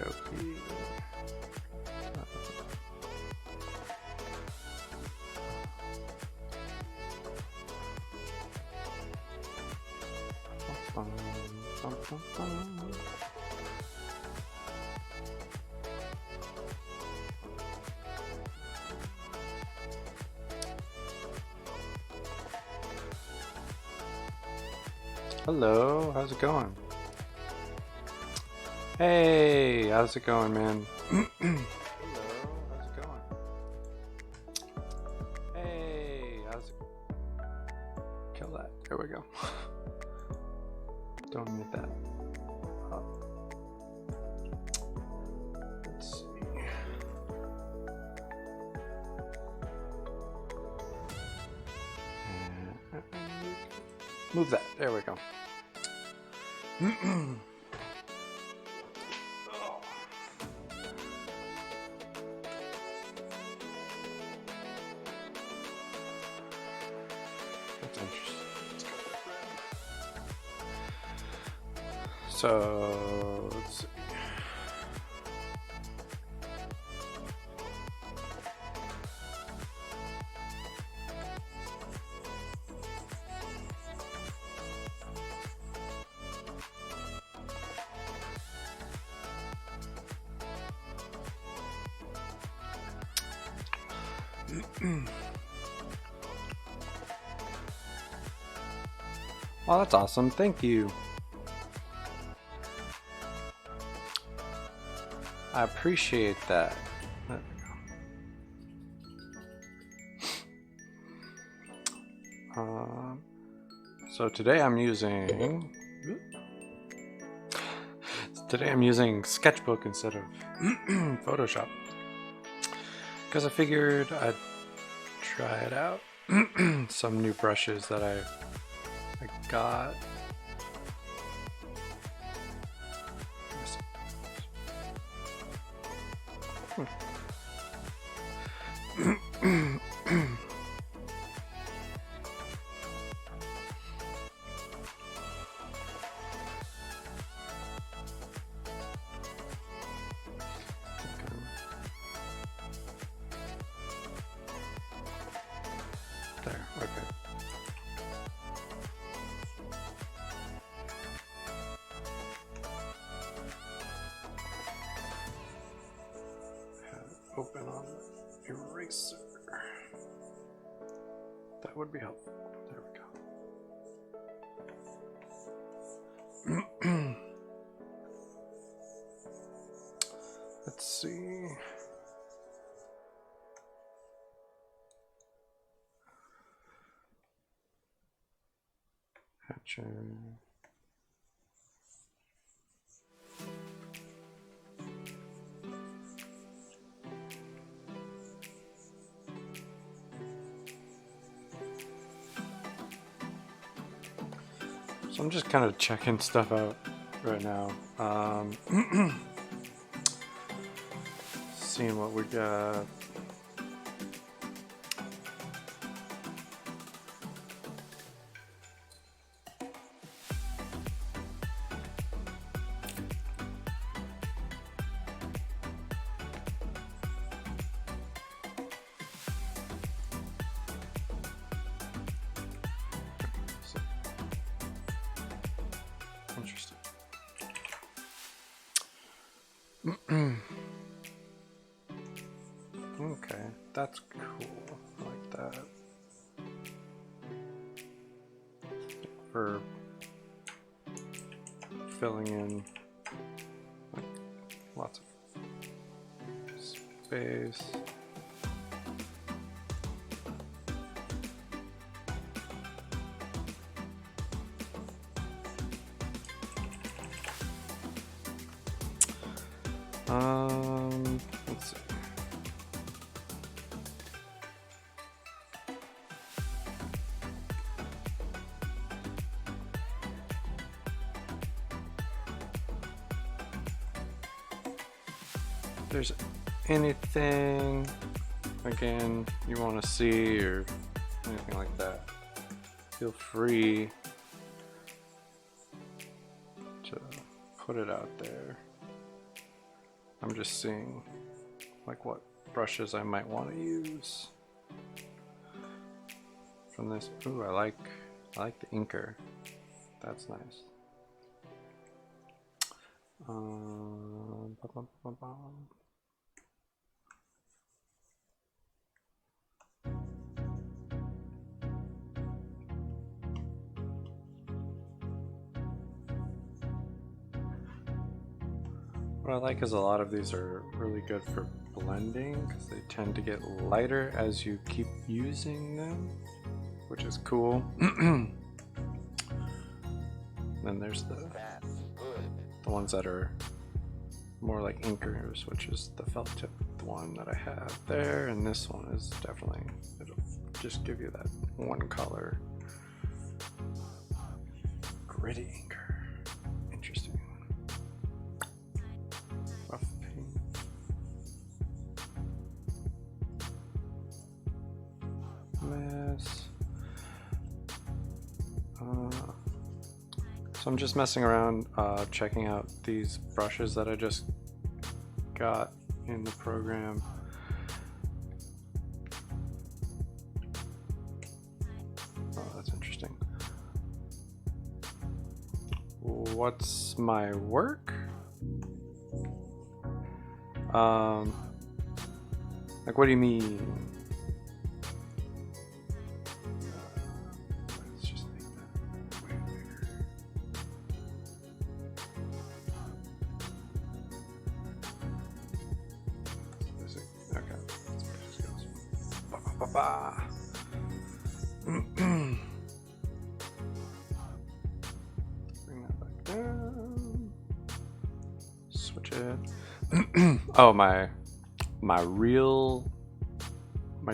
dokey. Hello, how's it going? Hey, how's it going, man? Hello, how's it going? Hey, how's it? Kill that. There we go. Don't need that. Let's see. Move that. There we go. That's interesting. So let's see. Oh, that's awesome. Thank you. I appreciate that. There we go. So today I'm using Sketchbook instead of Photoshop because I figured I'd try it out. Some new brushes that I got. There, okay. Open on the eraser. That would be helpful. There we go. Let's see. Hatcher. So I'm just kind of checking stuff out right now. Seeing what we got. Interesting. Okay, that's cool. I like that. For filling in like lots of space. Let's see. If there's anything, again, you want to see or anything like that, feel free to put it out there. I'm just seeing like what brushes I might want to use from this. Ooh, I like the inker. That's nice. What I like is a lot of these are really good for blending because they tend to get lighter as you keep using them, which is cool. Then there's the ones that are more like inkers, which is the felt tip one that I have there, and this one is definitely, it'll just give you that one color. Gritty inker. Interesting. Rough paint. Mess. So I'm just messing around, checking out these brushes that I just got in the program. Oh, that's interesting. What's my work? Like, what do you mean? Let's just make that way bigger. Okay, let's just go. Ba, ba, ba, ba. Bring that back down. Switch it. Oh, my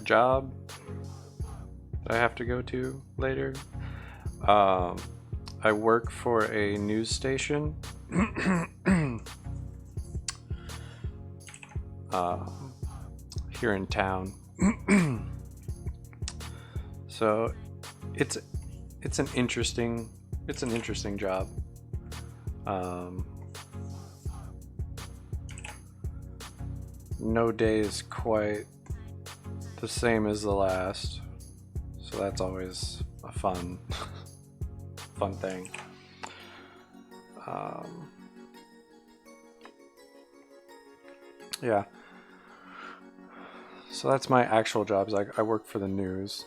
job that I have to go to later. I work for a news station. Here in town. So it's an interesting job. No day is quite the same as the last, so that's always a fun thing. Yeah. So that's my actual job. Is I work for the news.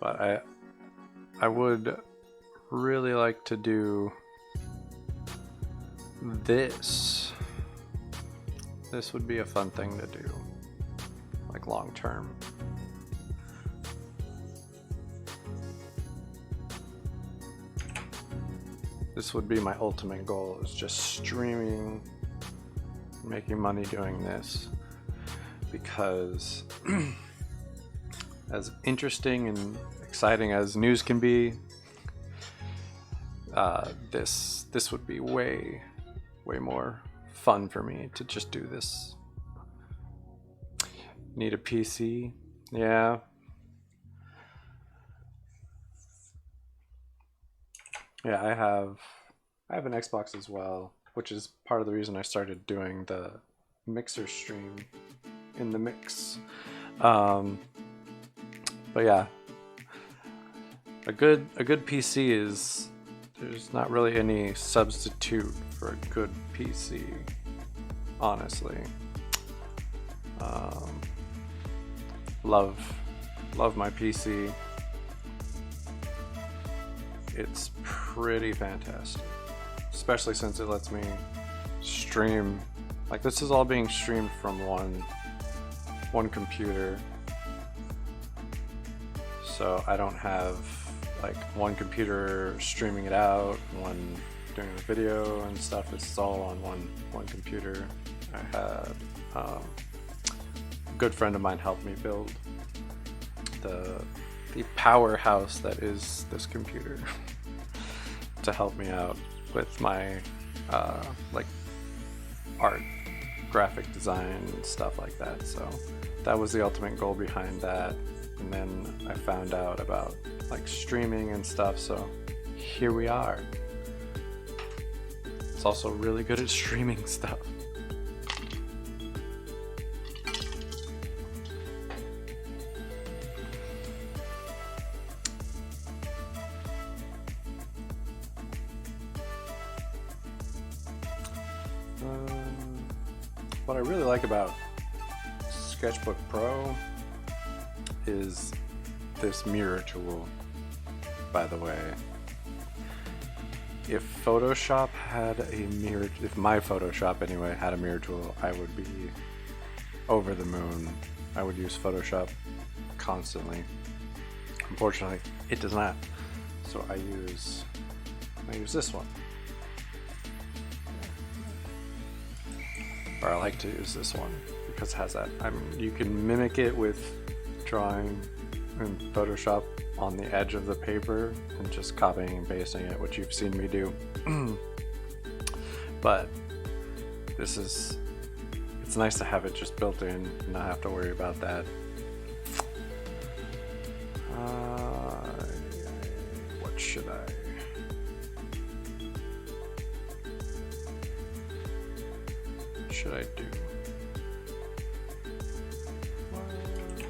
But I would really like to do this. This would be a fun thing to do, like long term. This would be my ultimate goal, is just streaming, making money doing this, because as interesting and exciting as news can be, this would be way more fun for me to just do this. Need a PC? Yeah. Yeah, I have an Xbox as well, which is part of the reason I started doing the mixer stream in the mix. But yeah, a good PC is, there's not really any substitute for a good PC, honestly. Love my PC. It's pretty fantastic, especially since it lets me stream. Like, this is all being streamed from one computer, so I don't have like one computer streaming it out, one doing the video and stuff. It's all on one computer. I had a good friend of mine help me build the powerhouse that is this computer to help me out with my like art, graphic design and stuff like that. So that was the ultimate goal behind that. And then I found out about like streaming and stuff, so here we are. It's also really good at streaming stuff. What I really like about Sketchbook Pro is this mirror tool, by the way. If Photoshop had a mirror, if my Photoshop anyway had a mirror tool, I would be over the moon. I would use Photoshop constantly. Unfortunately, it does not. So I use this one. Or I like to use this one because it has that. You can mimic it with drawing in Photoshop on the edge of the paper and just copying and pasting it, which you've seen me do. But it's nice to have it just built in and not have to worry about that. What should I? Should I do? What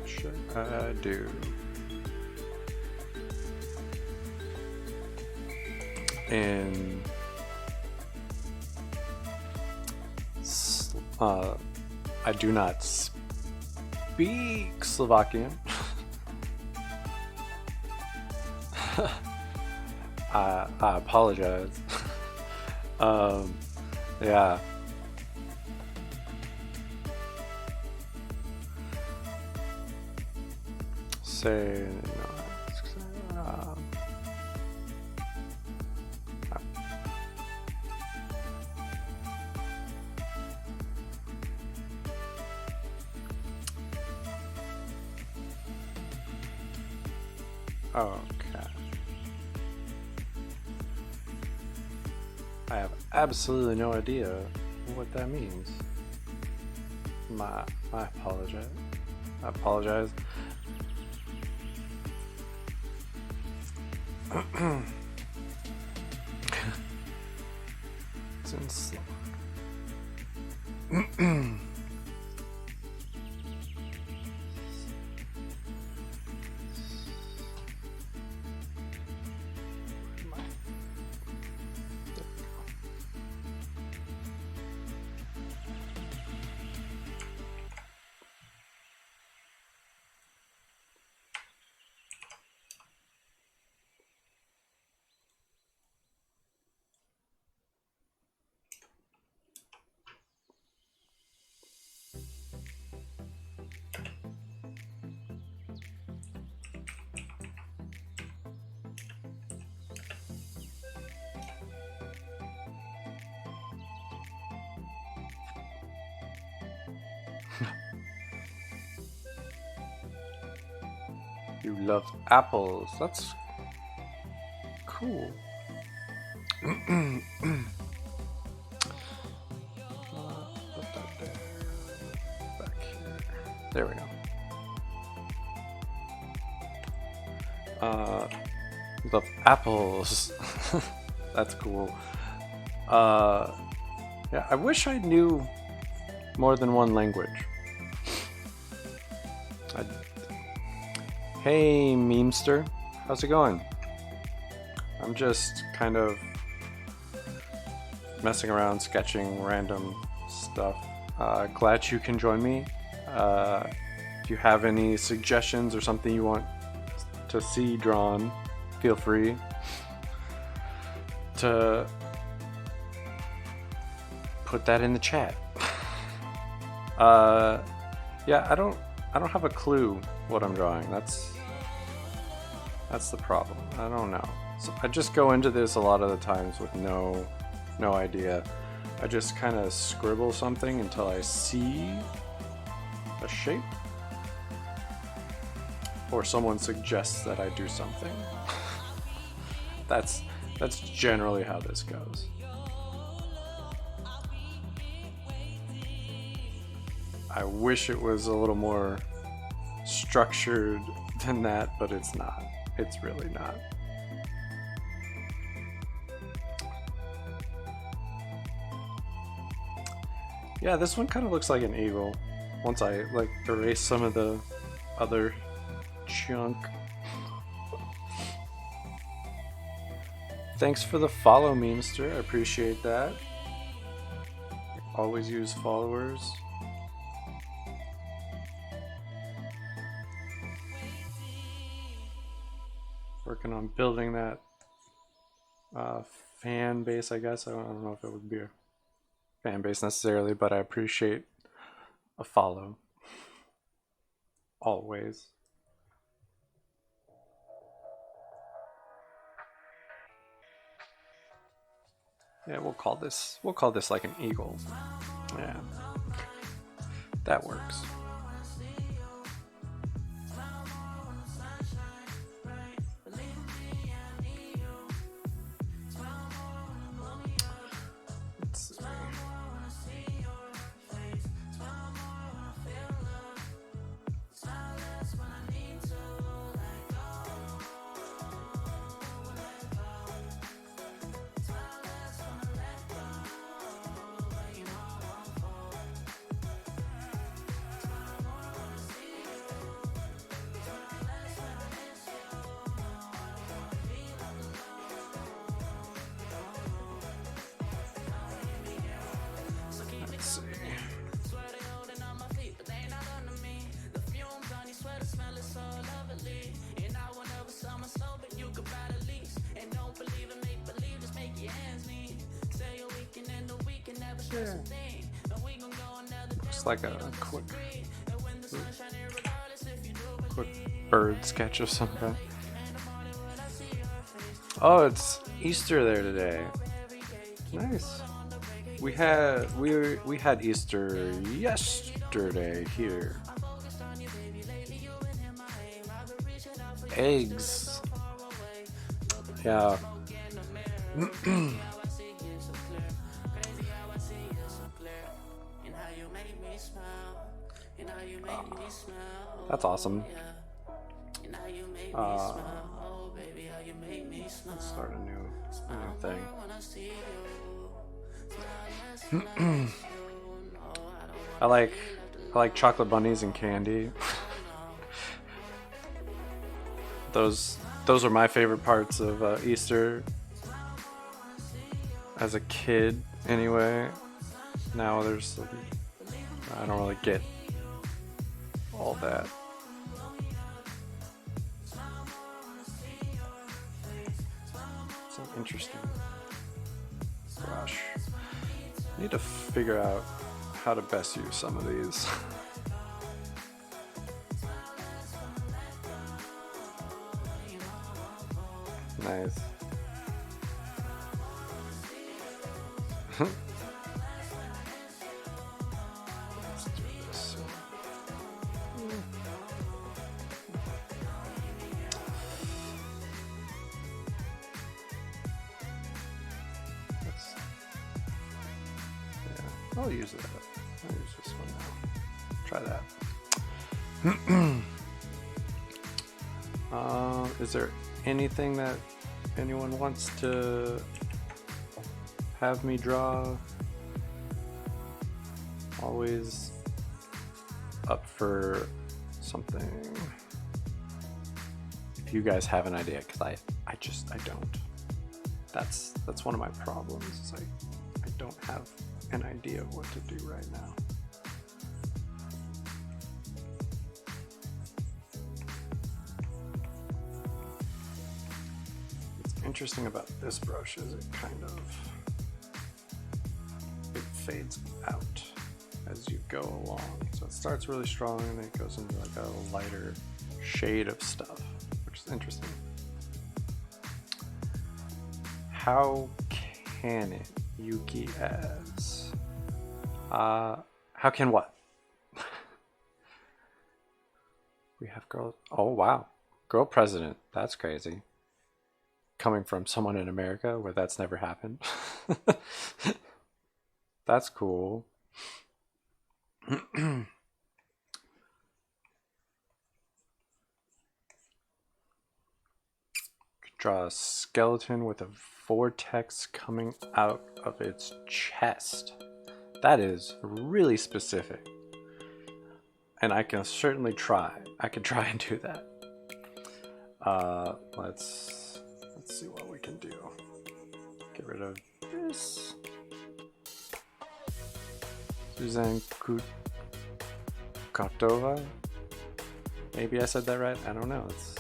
should I do? And I do not speak Slovakian. I apologize. Yeah. Say okay. I have absolutely no idea what that means. I apologize. I apologize. It's in Slovak. You love apples. That's cool. Put that there. Back here. There we go. You love apples. That's cool. Yeah, I wish I knew more than one language. Hey, memester, how's it going? I'm just kind of messing around, sketching random stuff. Glad you can join me. If you have any suggestions or something you want to see drawn, feel free to put that in the chat. Yeah, I don't have a clue what I'm drawing. That's the problem. I don't know. So I just go into this a lot of the times with no idea. I just kind of scribble something until I see a shape, or someone suggests that I do something. That's generally how this goes. I wish it was a little more structured than that, but it's not. It's really not. Yeah, this one kind of looks like an eagle. Once I like erase some of the other junk. Thanks for the follow, Memester. I appreciate that. Always use followers. Working on building that fan base, I guess. I don't know if it would be a fan base necessarily, but I appreciate a follow. Always. Yeah, we'll call this like an eagle. Yeah. That works. Let's see. Yeah. Looks like a quick bird sketch of some kind. Oh, it's Easter there today. Nice. We had Easter yesterday here. Eggs. Yeah. That's awesome. Let's start a new thing. I like chocolate bunnies and candy. Those are my favorite parts of Easter. As a kid, anyway. Now I don't really get all that. So interesting. Gosh. I need to figure out how to best use some of these. Nice. Let's do this. Yeah, I'll use it. I'll use this one now. Try that. Is there anything that anyone wants to have me draw? Always up for something. If you guys have an idea, because I don't. That's one of my problems. Is I don't have an idea of what to do right now. What's interesting about this brush is it fades out as you go along. So it starts really strong and then it goes into like a lighter shade of stuff, which is interesting. How can it? Yuki as. How can what? We have girl. Oh wow, girl president. That's crazy. Coming from someone in America where that's never happened. That's cool. Draw a skeleton with a vortex coming out of its chest. That is really specific. And I can certainly try. I can try and do that. Let's see what we can do. Get rid of this. Zann20's. Maybe I said that right. I don't know. Let's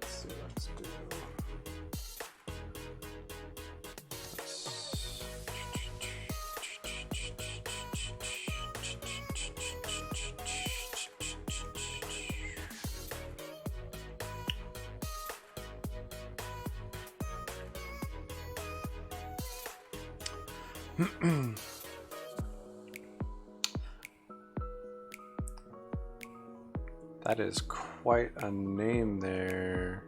see. Let's do. That is quite a name there.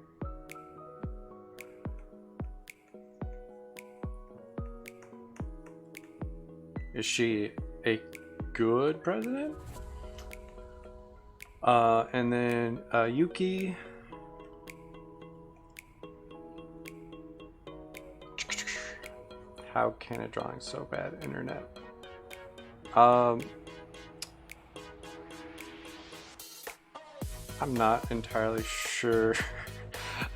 Is she a good president? And then Yuki. How can a drawing so bad? Internet. I'm not entirely sure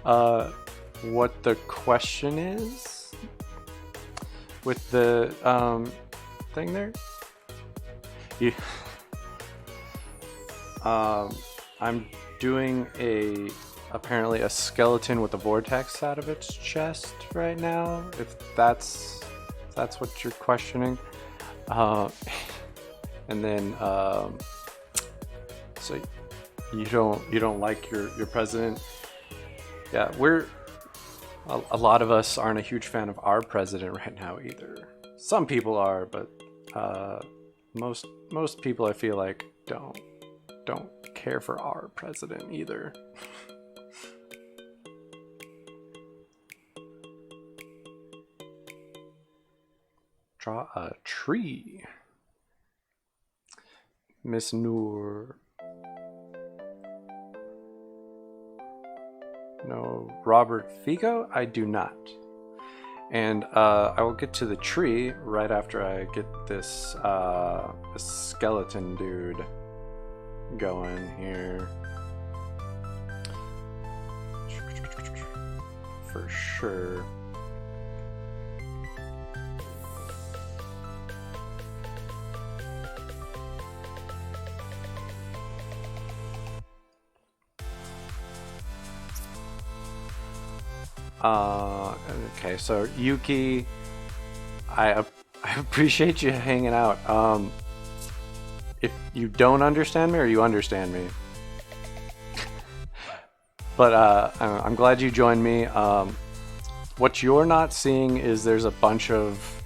what the question is with the thing there. I'm doing apparently a skeleton with a vortex out of its chest right now. If that's what you're questioning, and then so you don't like your president. Yeah, a lot of us aren't a huge fan of our president right now either. Some people are, but most people I feel like don't care for our president either. Draw a tree. Miss Noor. No, Robert Figo? I do not. And I will get to the tree right after I get this skeleton dude going here. For sure. Okay, so Yuki, I appreciate you hanging out. If you don't understand me or you understand me, but I'm glad you joined me. What you're not seeing is there's a bunch of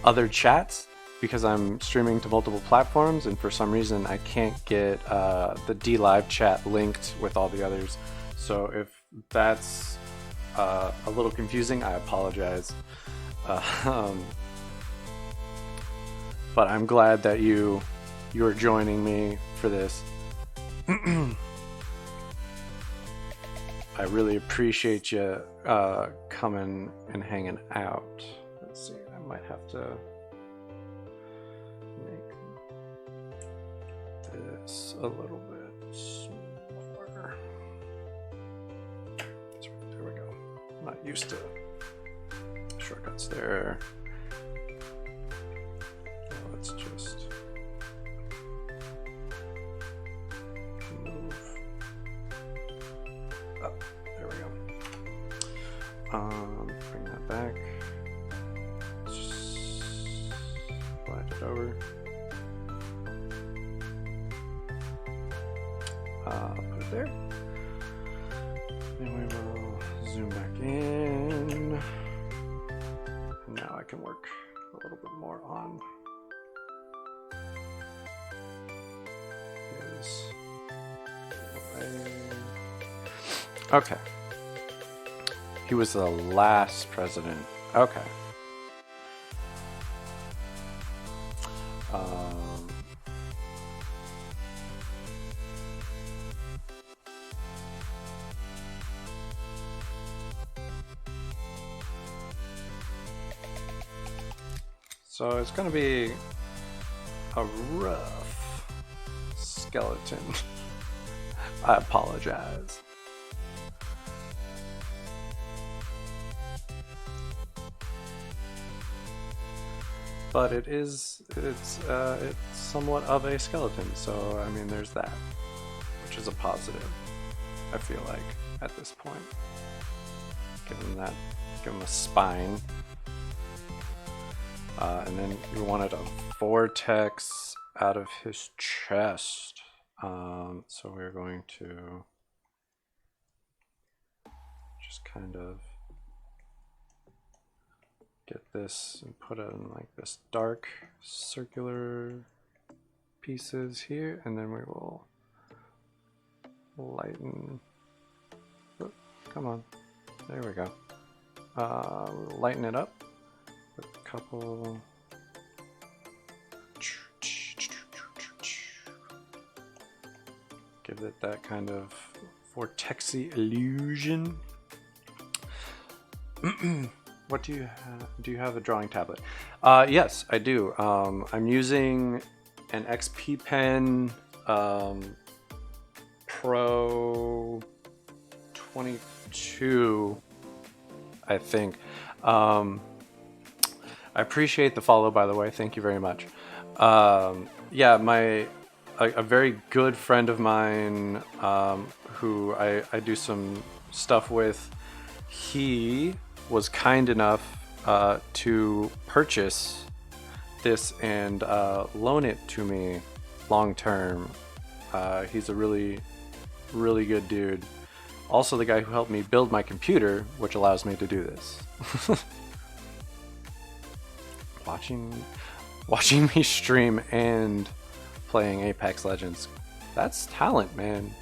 other chats because I'm streaming to multiple platforms, and for some reason I can't get the DLive chat linked with all the others. So if that's a little confusing, I apologize. But I'm glad that you're joining me for this. I really appreciate you coming and hanging out. Let's see, I might have to make this a little bit smaller. There we go. I'm not used to shortcuts there. Let's just move up. There we go. Bring that back. Slide it over. Put it there. And we will zoom back in. And now I can work a little bit more on his way. Okay. He was the last president. Okay. So it's gonna be a rough skeleton. I apologize. But it's somewhat of a skeleton, so I mean there's that, which is a positive, I feel like, at this point. Give him a spine. And then you wanted a vortex out of his chest. So we're going to just kind of get this and put it in like this dark circular pieces here, and then we will lighten. Oh, come on, there we go. We'll lighten it up with a couple. Give it that kind of vortexy illusion. What do you have? Do you have a drawing tablet? Yes, I do. I'm using an XP Pen Pro 22, I think. I appreciate the follow, by the way. Thank you very much. Yeah, a very good friend of mine who I do some stuff with, he was kind enough to purchase this and loan it to me long term. He's a really good dude. Also the guy who helped me build my computer, which allows me to do this. Watching me stream and playing Apex Legends, that's talent, man.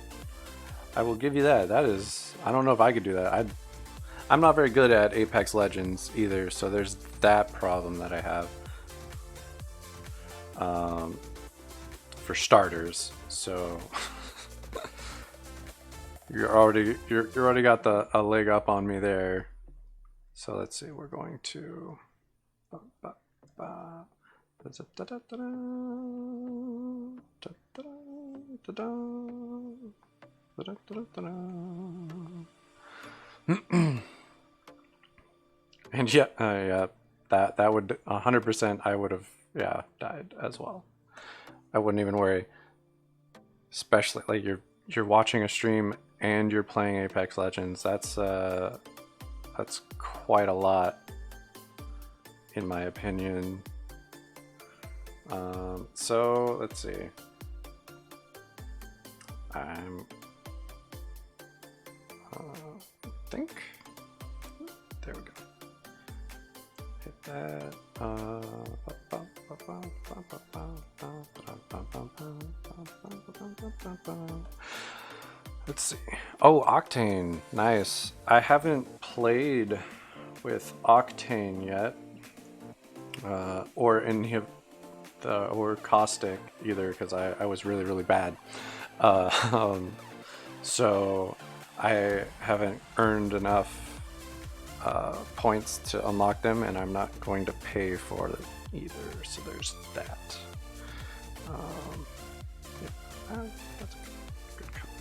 I will give you that. That is, I don't know if I could do that. I'm not very good at Apex Legends either, so there's that problem that I have. For starters, so you're already got a leg up on me there. So let's see, we're going to and yeah, that would 100%. I would have died as well. I wouldn't even worry. Especially like you're watching a stream and you're playing Apex Legends. That's quite a lot, in my opinion. So let's see. I think there we go. Hit that. Let's see. Oh, Octane, nice. I haven't played with Octane yet, or any of or Caustic either, because I was really bad. So I haven't earned enough points to unlock them, and I'm not going to pay for it either. So there's that. Yeah, that's a good color.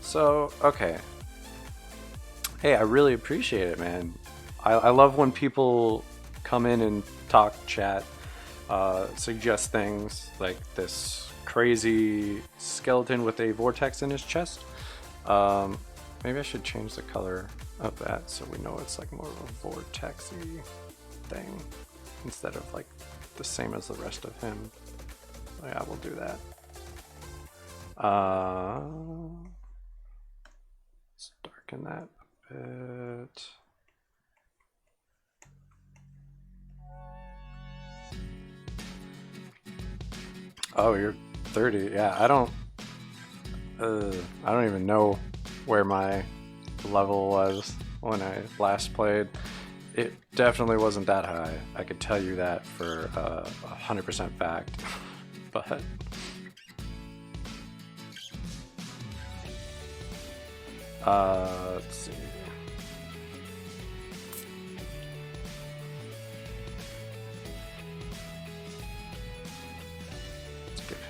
So okay. Hey, I really appreciate it, man. I love when people come in and talk, chat, suggest things like this crazy skeleton with a vortex in his chest. Maybe I should change the color of that so we know it's like more of a vortexy thing instead of like the same as the rest of him. So yeah, we'll do that. Let's darken that a bit. Oh, you're 30. Yeah, I don't even know where my level was when I last played. It definitely wasn't that high. I could tell you that for 100% fact. But let's see.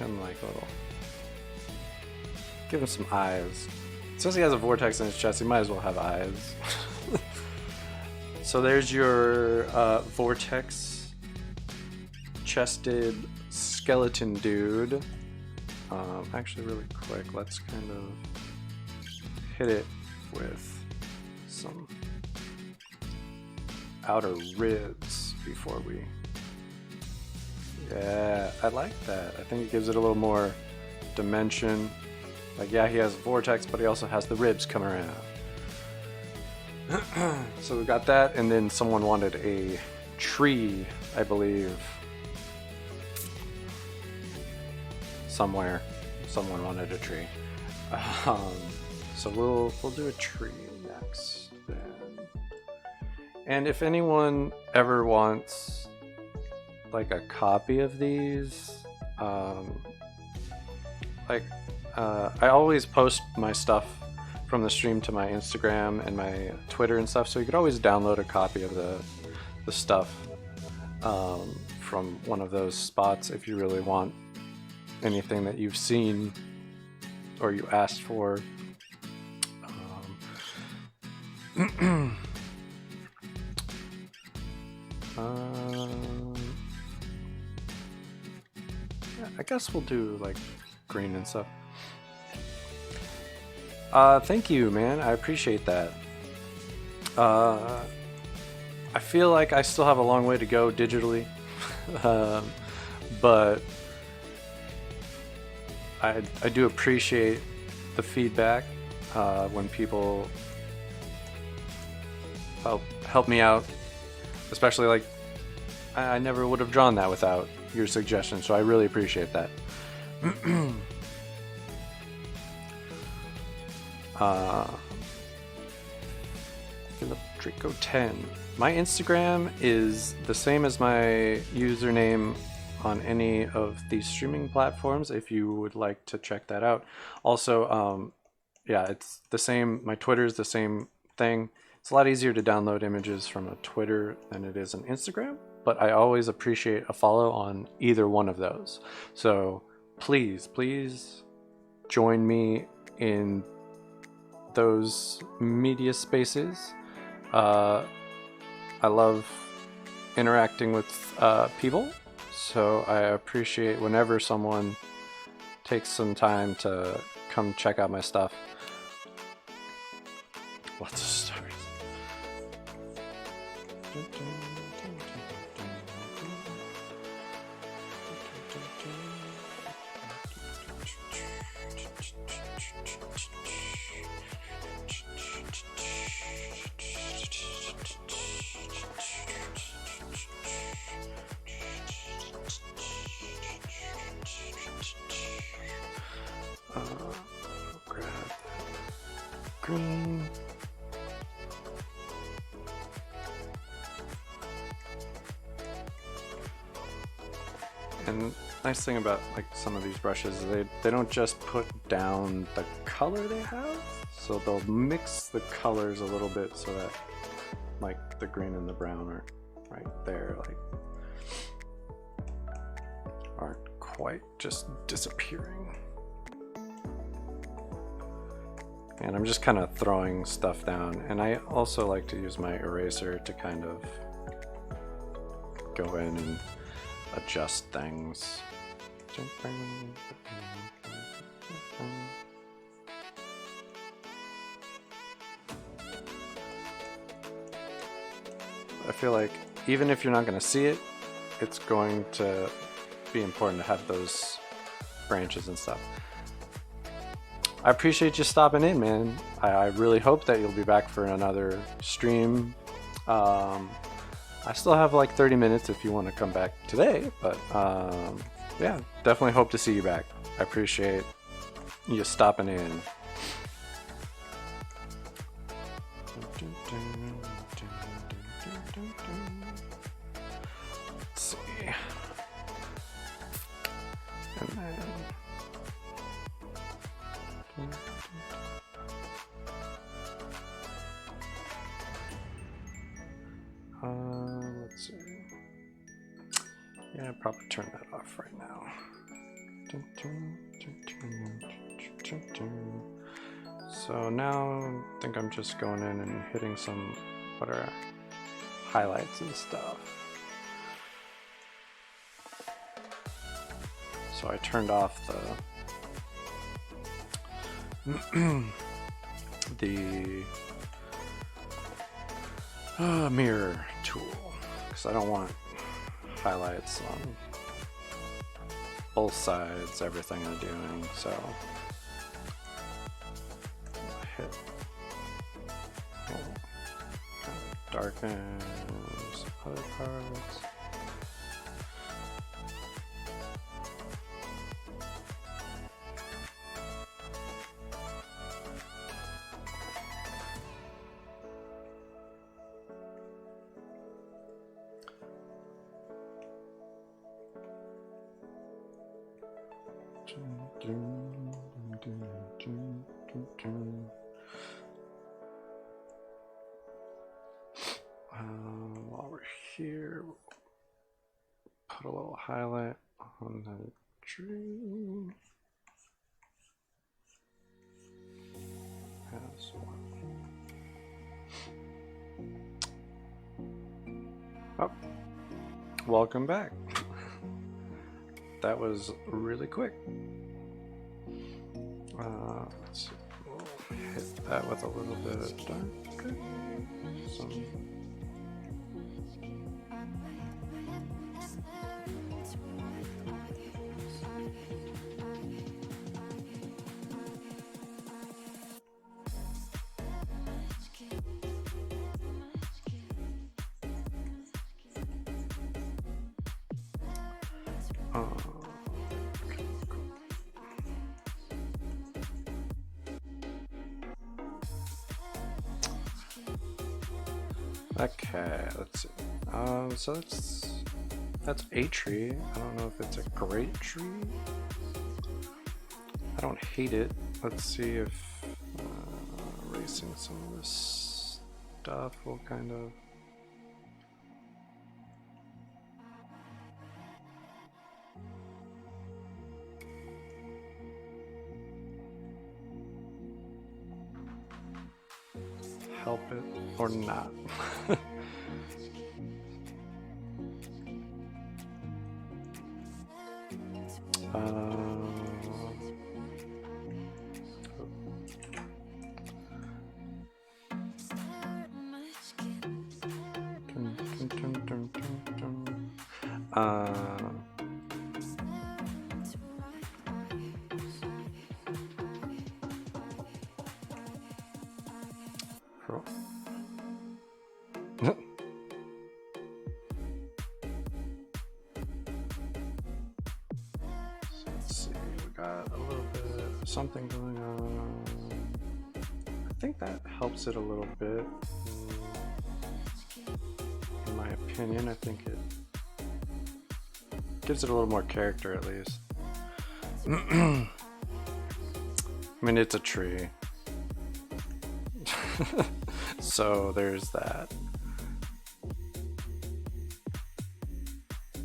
him like a little. Give him some eyes. Since he has a vortex in his chest, he might as well have eyes. So there's your vortex chested skeleton dude. Actually, really quick, let's kind of hit it with some outer ribs before we. Yeah, I like that. I think it gives it a little more dimension. Like, yeah, he has vortex, but he also has the ribs come around. So we got that, and then someone wanted a tree, I believe. Somewhere, someone wanted a tree. So we'll do a tree next then. And if anyone ever wants like a copy of these, I always post my stuff from the stream to my Instagram and my Twitter and stuff, so you could always download a copy of the stuff from one of those spots if you really want anything that you've seen or you asked for. Yeah, I guess we'll do like green and stuff. Thank you, man. I appreciate that. I feel like I still have a long way to go digitally, but I do appreciate the feedback when people help me out, especially like I never would have drawn that without your suggestions, so I really appreciate that. Draco 10. My Instagram is the same as my username on any of these streaming platforms if you would like to check that out. Also, yeah, it's the same. My Twitter is the same thing. It's a lot easier to download images from a Twitter than it is on Instagram, but I always appreciate a follow on either one of those. So please join me in those media spaces. I love interacting with people, so I appreciate whenever someone takes some time to come check out my stuff. Let's start. Grab green. And nice thing about like some of these brushes is they don't just put down the color they have, so they'll mix the colors a little bit so that like the green and the brown are right there, like aren't quite just disappearing. And I'm just kind of throwing stuff down, and I also like to use my eraser to kind of go in and adjust things. I feel like even if you're not going to see it, it's going to be important to have those branches and stuff. I appreciate you stopping in, man. I really hope that you'll be back for another stream. I still have like 30 minutes if you want to come back today, but yeah, definitely hope to see you back. I appreciate you stopping in. Let's see. And then let's see. Yeah, I'll probably turn that off right now. So now I think I'm just going in and hitting some what are highlights and stuff. So I turned off the mirror tool because I don't want highlights on both sides, everything I'm doing. So hit kind of darkens other parts. While we're here, we'll put a little highlight on the tree. As well. Oh, welcome back. That was really quick. Let's see. We'll hit that with a little bit of darker. Okay, let's see. So that's a tree. I don't know if it's a great tree. I don't hate it. Let's see if erasing some of this stuff will kind of help it or not. Something going on. I think that helps it a little bit. In my opinion, I think it gives it a little more character at least. I mean, it's a tree. So there's that.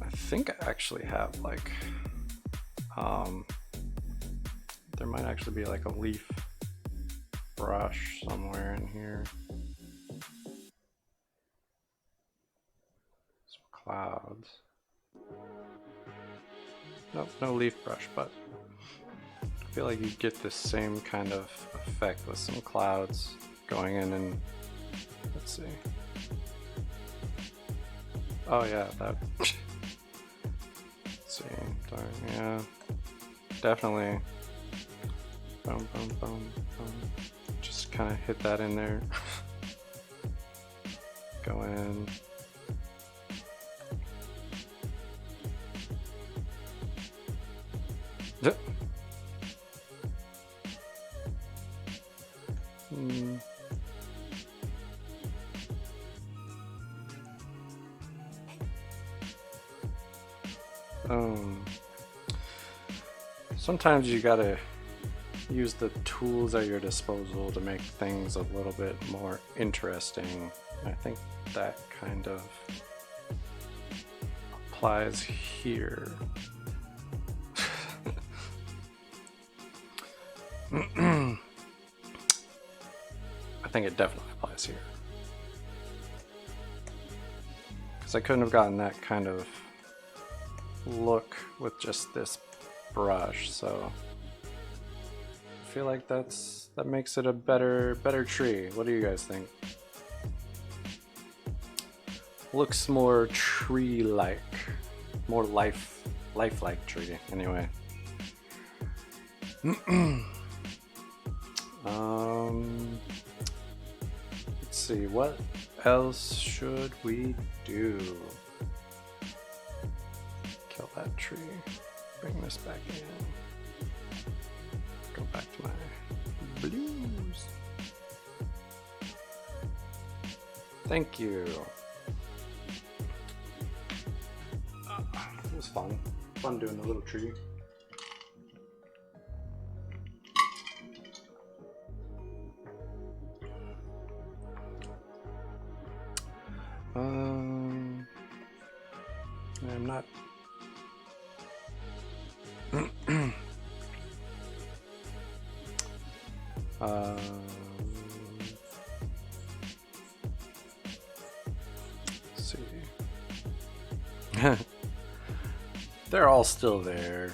I think I actually have like there might actually be like a leaf brush somewhere in here. Some clouds. Nope, no leaf brush, but I feel like you get this same kind of effect with some clouds going in and let's see. Oh yeah, that. Let's see, darn, yeah, definitely. Boom, boom, boom, boom. Just kind of hit that in there. Go in. Yep. Sometimes you gotta use the tools at your disposal to make things a little bit more interesting. I think that kind of applies here. I think it definitely applies here. Because I couldn't have gotten that kind of look with just this brush, so I feel like that makes it a better tree. What do you guys think? Looks more tree-like, more lifelike tree. Anyway, let's see, what else should we do? Kill that tree. Bring this back in. Go back to my blues. Thank you. It was fun. Fun doing the little tree. I'm not. Let's see. They're all still there.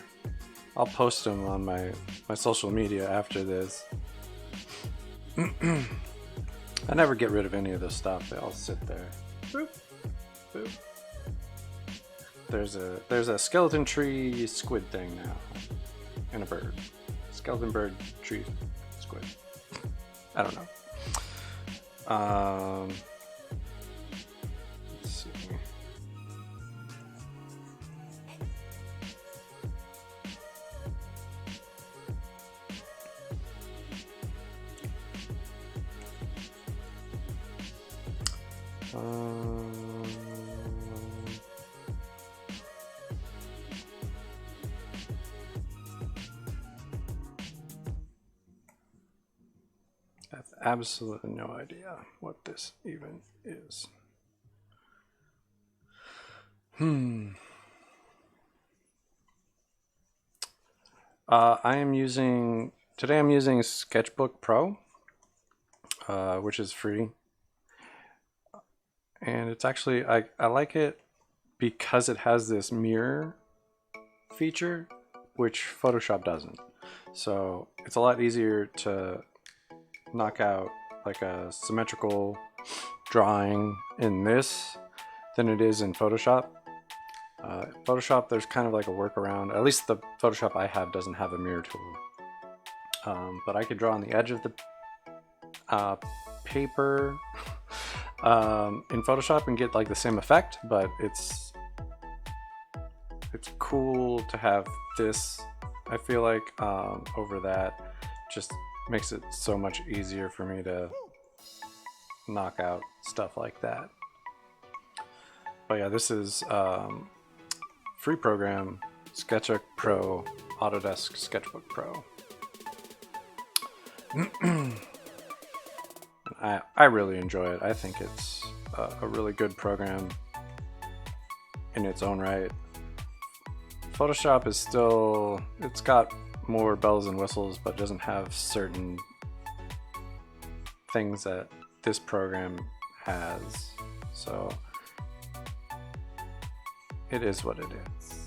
I'll post them on my social media after this. I never get rid of any of this stuff. They all sit there. Boop, boop. There's a skeleton tree squid thing now, and a bird. Skeleton bird tree squid. I don't know. Let's see. I have absolutely no idea what this even is. I'm using Sketchbook Pro, which is free. And it's actually, I like it because it has this mirror feature, which Photoshop doesn't. So it's a lot easier to knock out like a symmetrical drawing in this than it is in Photoshop. Photoshop, there's kind of like a workaround. At least the Photoshop I have doesn't have a mirror tool. But I could draw on the edge of the paper in Photoshop and get like the same effect, but it's cool to have this. I feel like over that just makes it so much easier for me to knock out stuff like that. But yeah, this is free program, Sketchbook Pro, Autodesk Sketchbook Pro. I really enjoy it. I think it's a really good program in its own right. Photoshop is still, it's got more bells and whistles, but doesn't have certain things that this program has. So it is what it is.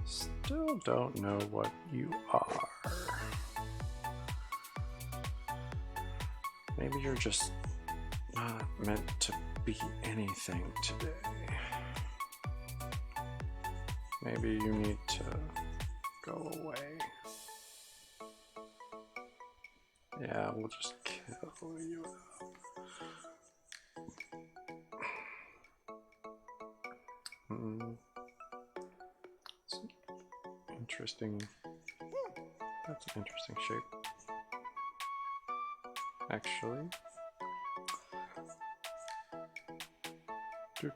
Still don't know what you are. Maybe you're just not meant to be anything today. Maybe you need to go away. Yeah, we'll just kill you up. It's interesting. That's an interesting shape. Actually. That's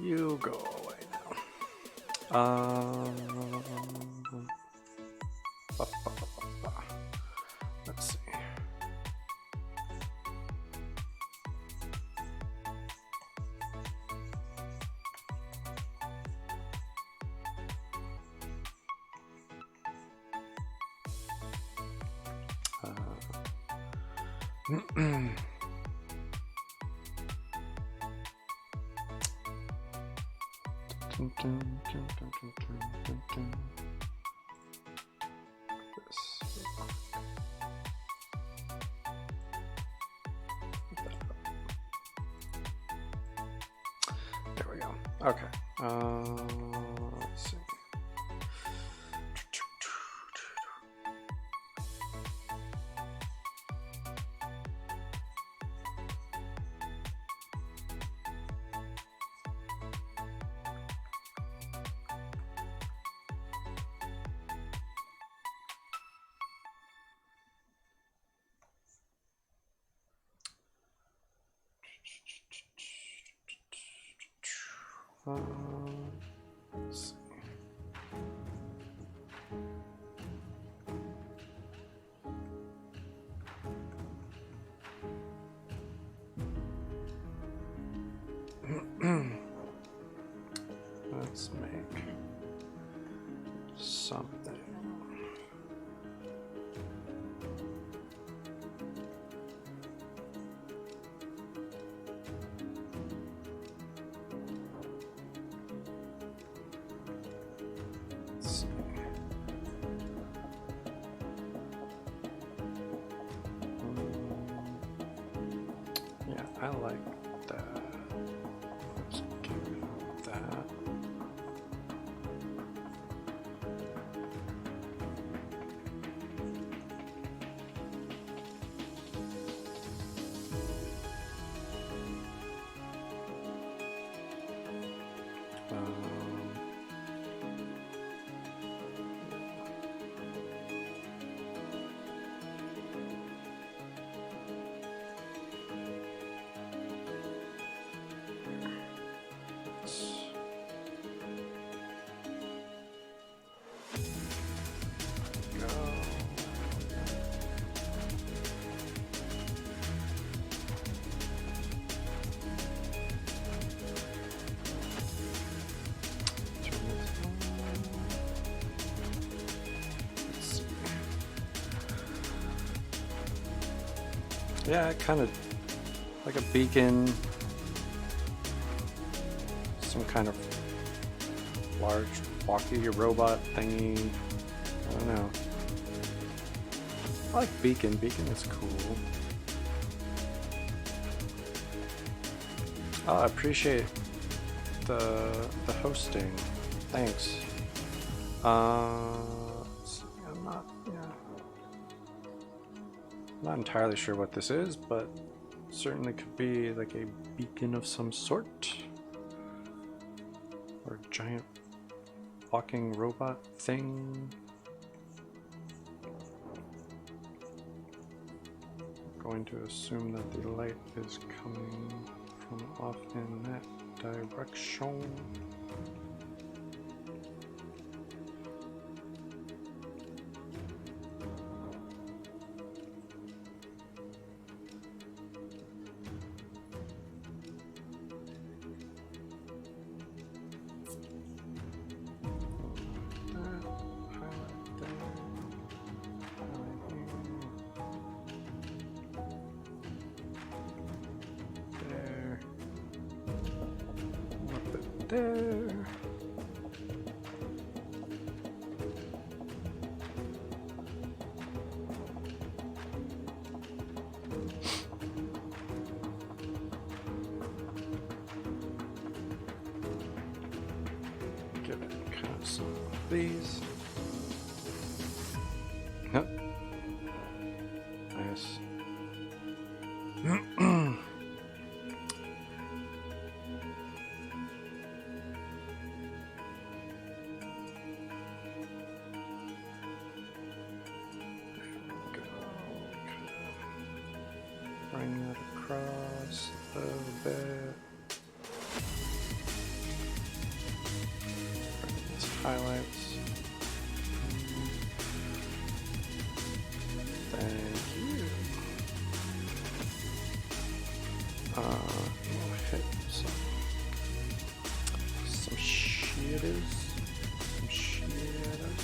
You go away now. Let's see. There we go. Okay. Let's see. Let's see. Let's make something. Yeah, I like that. Let's give it that. Yeah, kind of like a beacon, some kind of large walkie robot thingy. I don't know. I like beacon. Beacon is cool. Oh, I appreciate the hosting. Thanks. Let's see, I'm not entirely sure what this is, but certainly could be like a beacon of some sort. Or a giant walking robot thing. I'm going to assume that the light is coming from off in that direction. There. Give it kind of some of these. Nope. Nice. Bring that across a little bit. highlights. Thank you. We'll hit some shaders. Some shaders.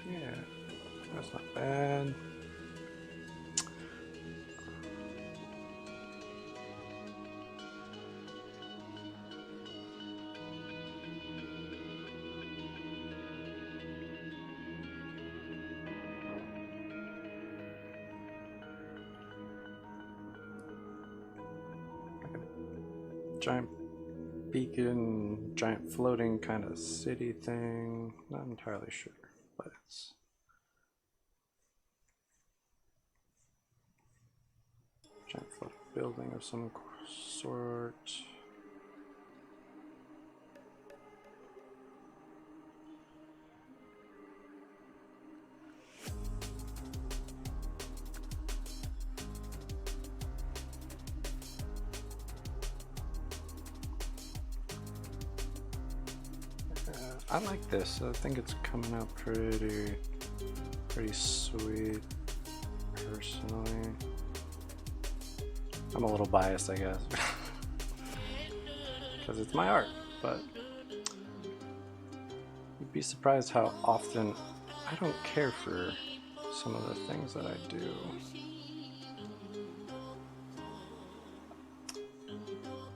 Yeah, that's not bad. Giant beacon, giant floating kind of city thing. Not entirely sure, but it's giant floating building of some sort. I like this. I think it's coming out pretty sweet, personally. I'm a little biased, I guess, because it's my art, but you'd be surprised how often I don't care for some of the things that I do.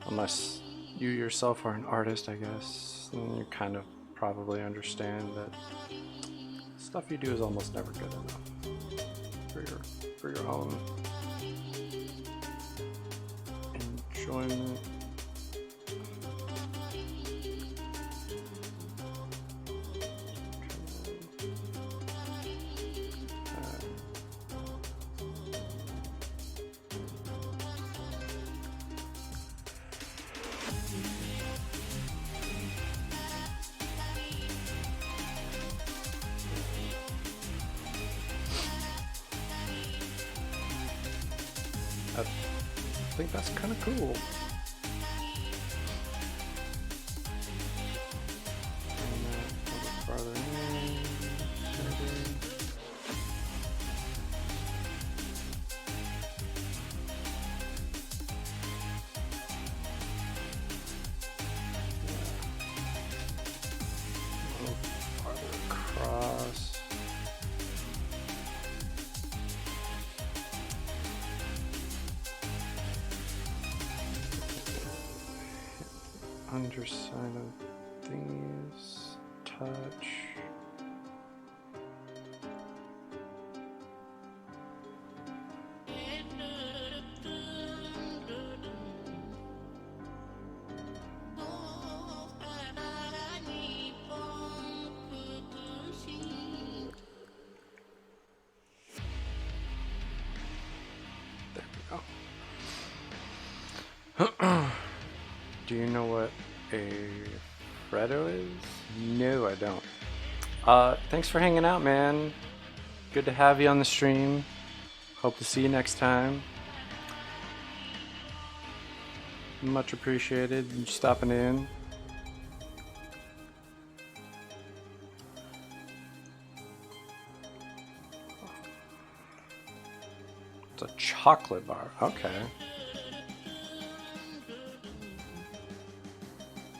Unless you yourself are an artist, I guess, then you kind of probably understand that stuff you do is almost never good enough for your own enjoyment. I think that's kind of cool. And a little farther in, maybe. A little farther across. Underside of these, touch. There we go. Do you know what a Freddo is? No, I don't. Thanks for hanging out, man. Good to have you on the stream. Hope to see you next time. Much appreciated you stopping in. It's a chocolate bar. Okay.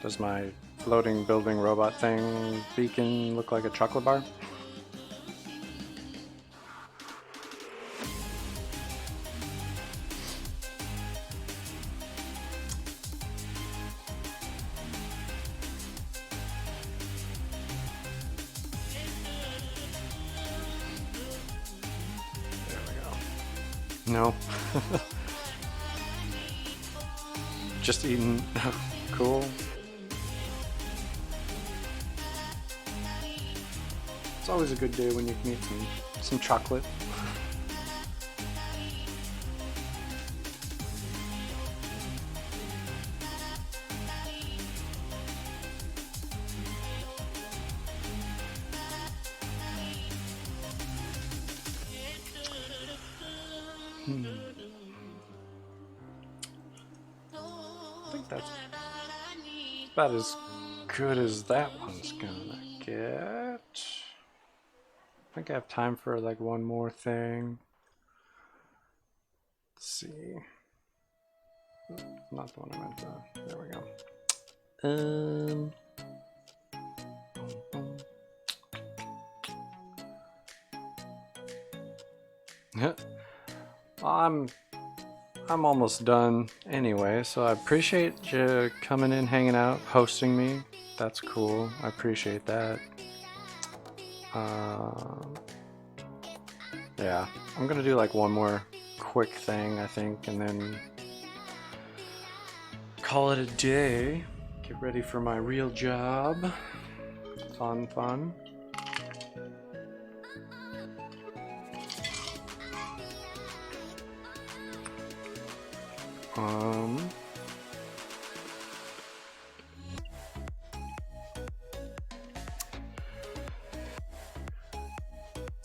Does my floating building robot thing beacon look like a chocolate bar? No. Just eating. Cool. It's always a good day when you can eat some chocolate. I think that's about as good as that one's gonna get. I think I have time for like one more thing. Let's see. Not the one I meant to. There we go. I'm almost done anyway, so I appreciate you coming in, hanging out, hosting me. That's cool. I appreciate that. Yeah, I'm gonna do like one more quick thing, I think, and then call it a day. Get ready for my real job. Fun.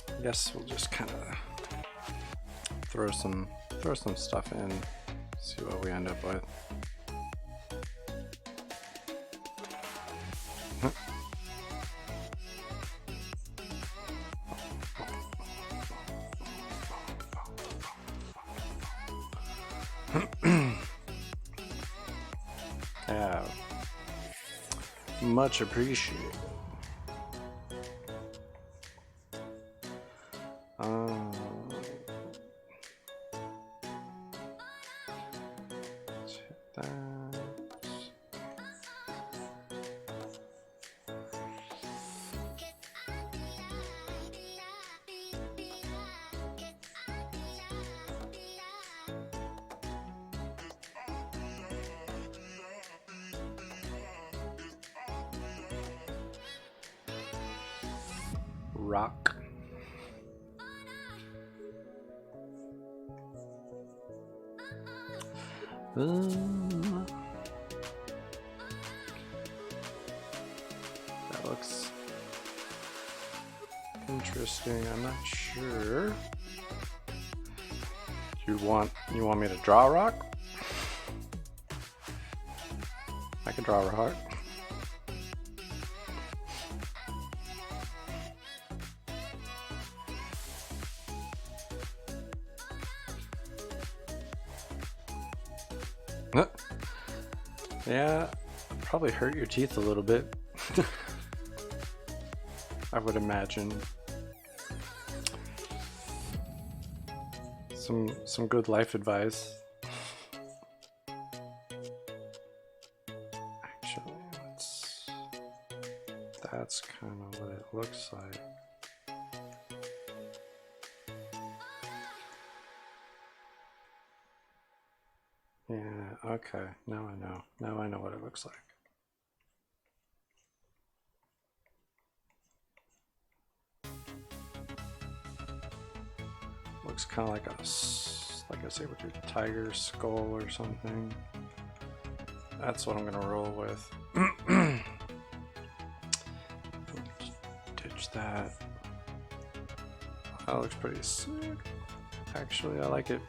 I guess we'll just kind of throw some stuff in, see what we end up with. Yeah, much appreciated. Let's hit that. Rock. That looks interesting. I'm not sure. You want me to draw a rock? I can draw a rock. Yeah, probably hurt your teeth a little bit. I would imagine. Some good life advice. Actually, that's kind of what it looks like. Yeah, okay. Now I know. Now I know what it looks like. Looks kind of like like a saber-toothed tiger skull or something. That's what I'm gonna roll with. Ditch that. That looks pretty sick. Actually, I like it.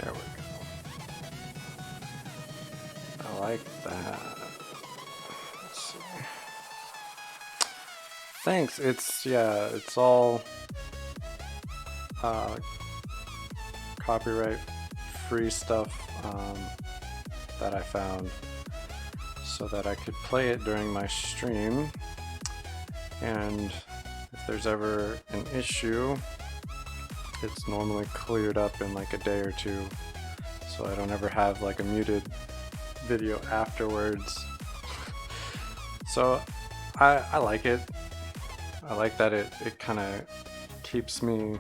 There we go. I like that. Let's see. Thanks. It's all copyright free stuff that I found so that I could play it during my stream. And if there's ever an issue, it's normally cleared up in like a day or two, so I don't ever have like a muted video afterwards. So I like it. I like that it kind of keeps me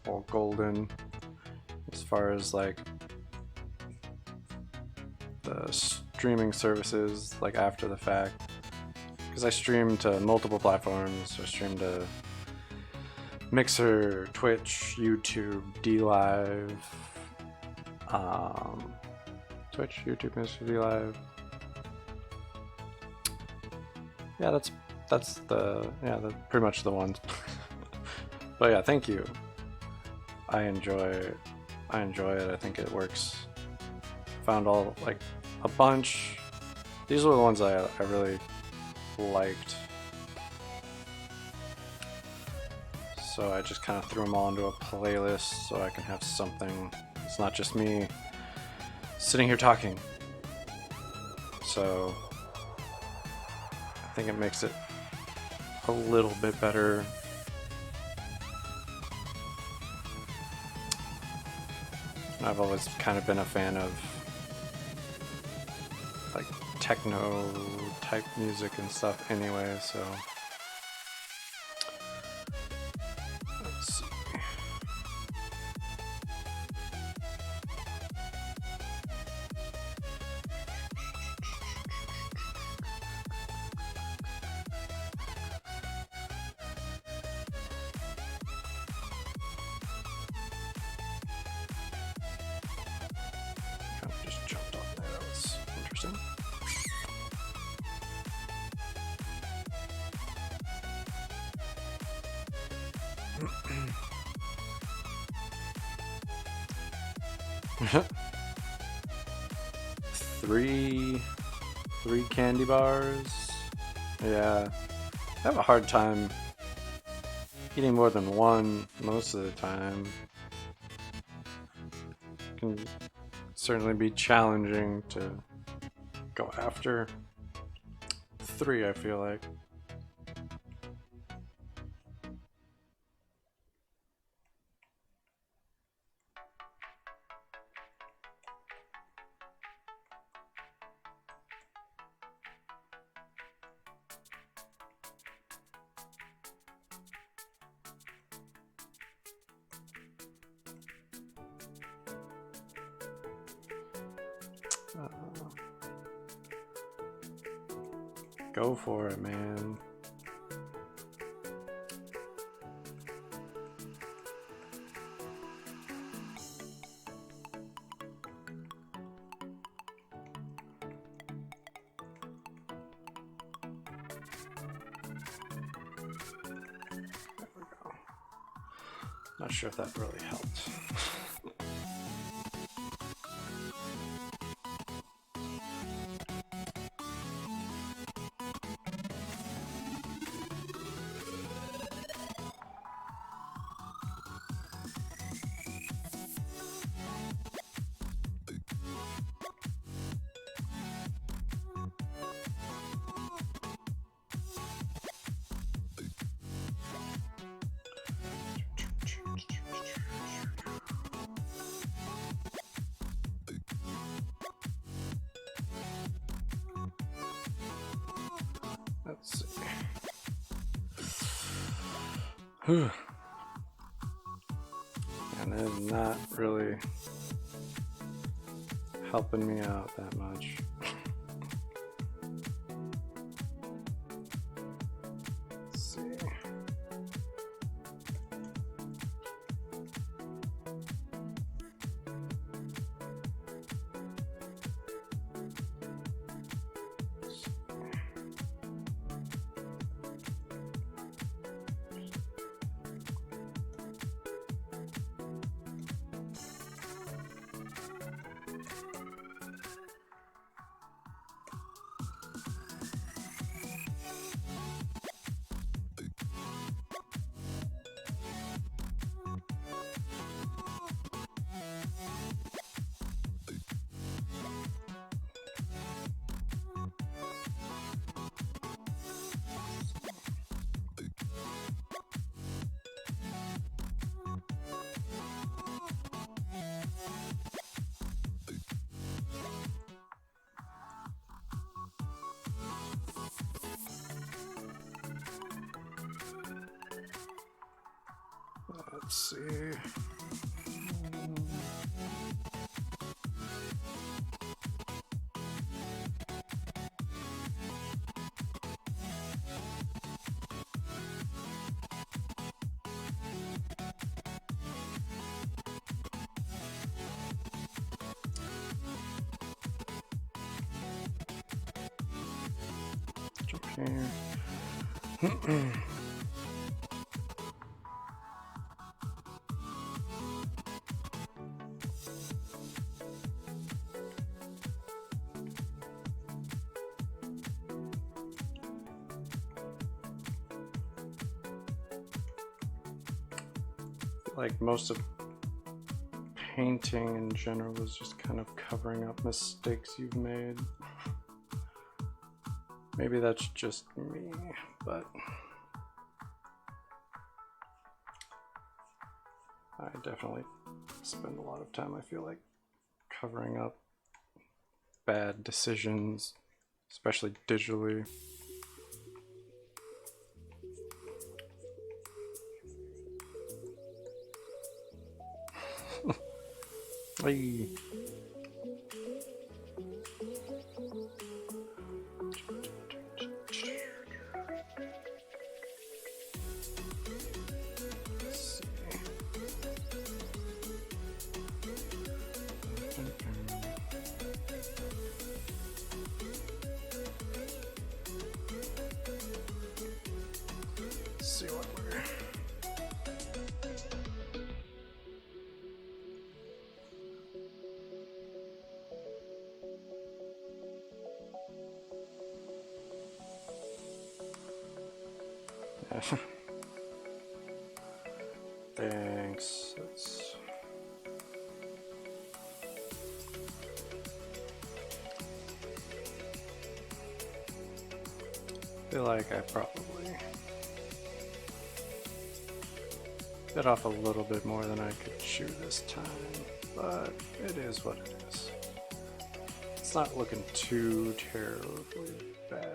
all golden as far as like the streaming services, like after the fact, because I stream to multiple platforms. I stream to Mixer, Twitch, YouTube, DLive, Twitch, YouTube, Mixer, DLive. Yeah, that's pretty much the ones. But yeah, thank you. I enjoy it. I think it works. Found all like a bunch. These were the ones I really liked. So I just kind of threw them all into a playlist so I can have something. It's not just me sitting here talking. So I think it makes it a little bit better. I've always kind of been a fan of like techno type music and stuff anyway, so let's see. Just jumped off there. That was interesting. Three candy bars. Yeah, I have a hard time eating more than one most of the time. Can certainly be challenging to go after 3, I feel like. Go for it, man. There we go. Not sure if that really helped. Let's see. Whew. And it is not really helping me out that much. Let's see. see. Jump here. Like most of painting in general is just kind of covering up mistakes you've made. Maybe that's just me, but I definitely spend a lot of time, I feel like, covering up bad decisions, especially digitally. Hey. See what we're... Thanks. That's... I feel like I probably bit off a little bit more than I could chew this time, but it is what it is. It's not looking too terribly bad,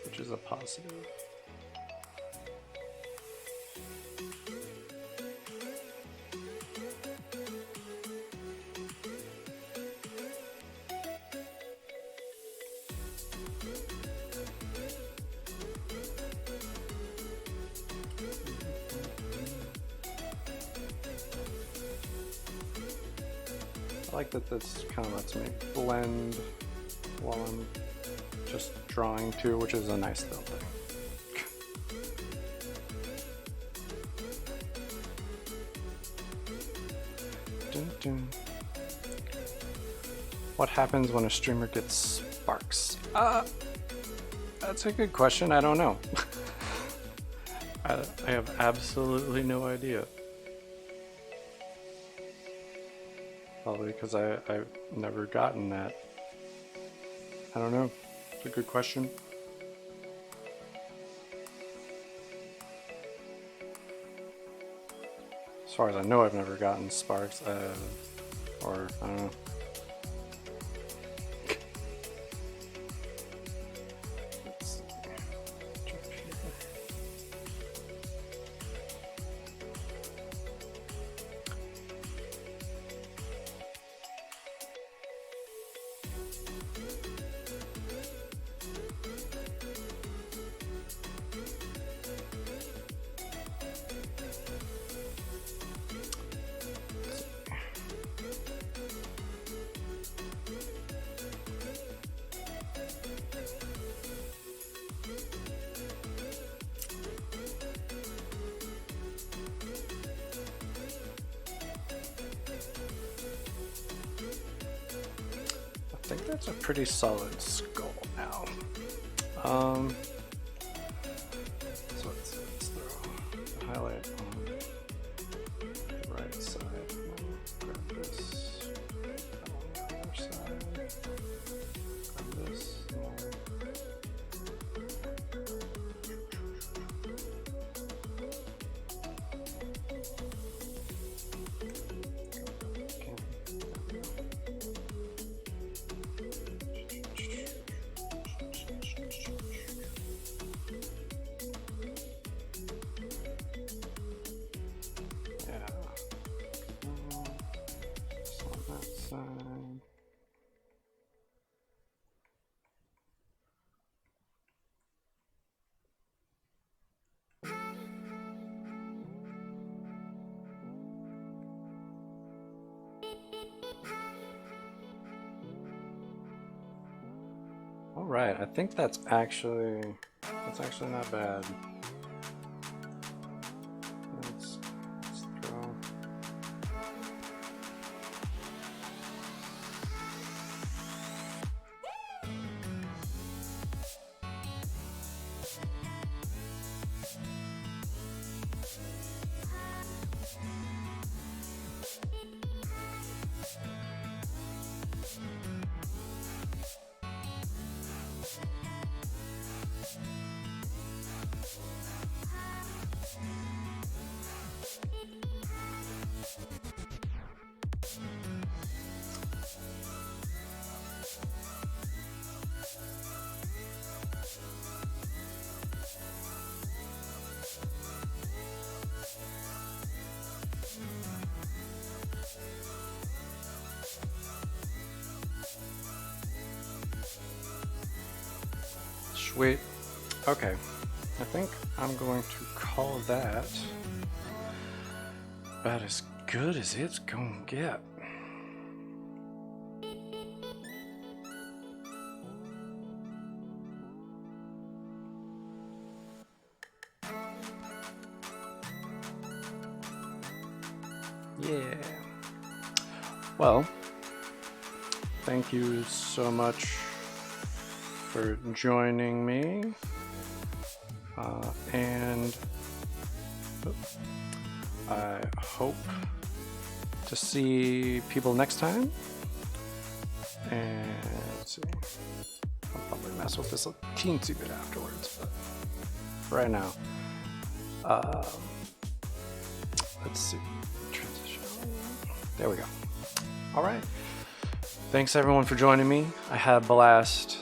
which is a positive. I like that this kind of lets me blend while I'm just drawing too, which is a nice little thing. Dun, dun. What happens when a streamer gets sparks? That's a good question. I don't know. I have absolutely no idea. Probably because I've never gotten that. I don't know. It's a good question. As far as I know, I've never gotten sparks, or I don't know. I think that's a pretty solid skull now. So let's throw the highlight on the right side. Grab this on the other side. Grab this. All right, I think that's actually not bad. Let's throw. Sweet. Okay, I think I'm going to call that about as good as it's gonna get. Yeah. Well, thank you so much for joining me, and I hope to see people next time. And let's see, I'll probably mess with this a teensy bit afterwards, but for right now, let's see, transition. There we go. All right. Thanks everyone for joining me. I had a blast,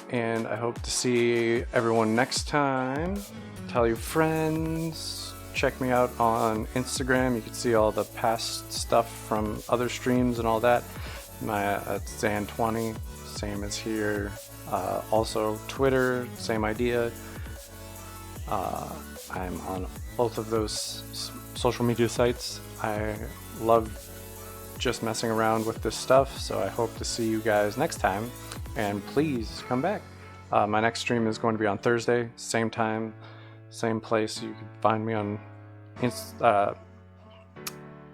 and I hope to see everyone next time. Tell your friends. Check me out on Instagram. You can see all the past stuff from other streams and all that. My Zann20, same as here. Also Twitter, same idea. I'm on both of those social media sites. I love just messing around with this stuff, so I hope to see you guys next time, and please come back. My next stream is going to be on Thursday, same time, same place. You can find me on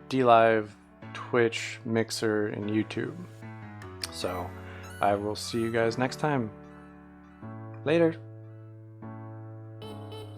DLive, Twitch, Mixer, and YouTube. So I will see you guys next time. Later.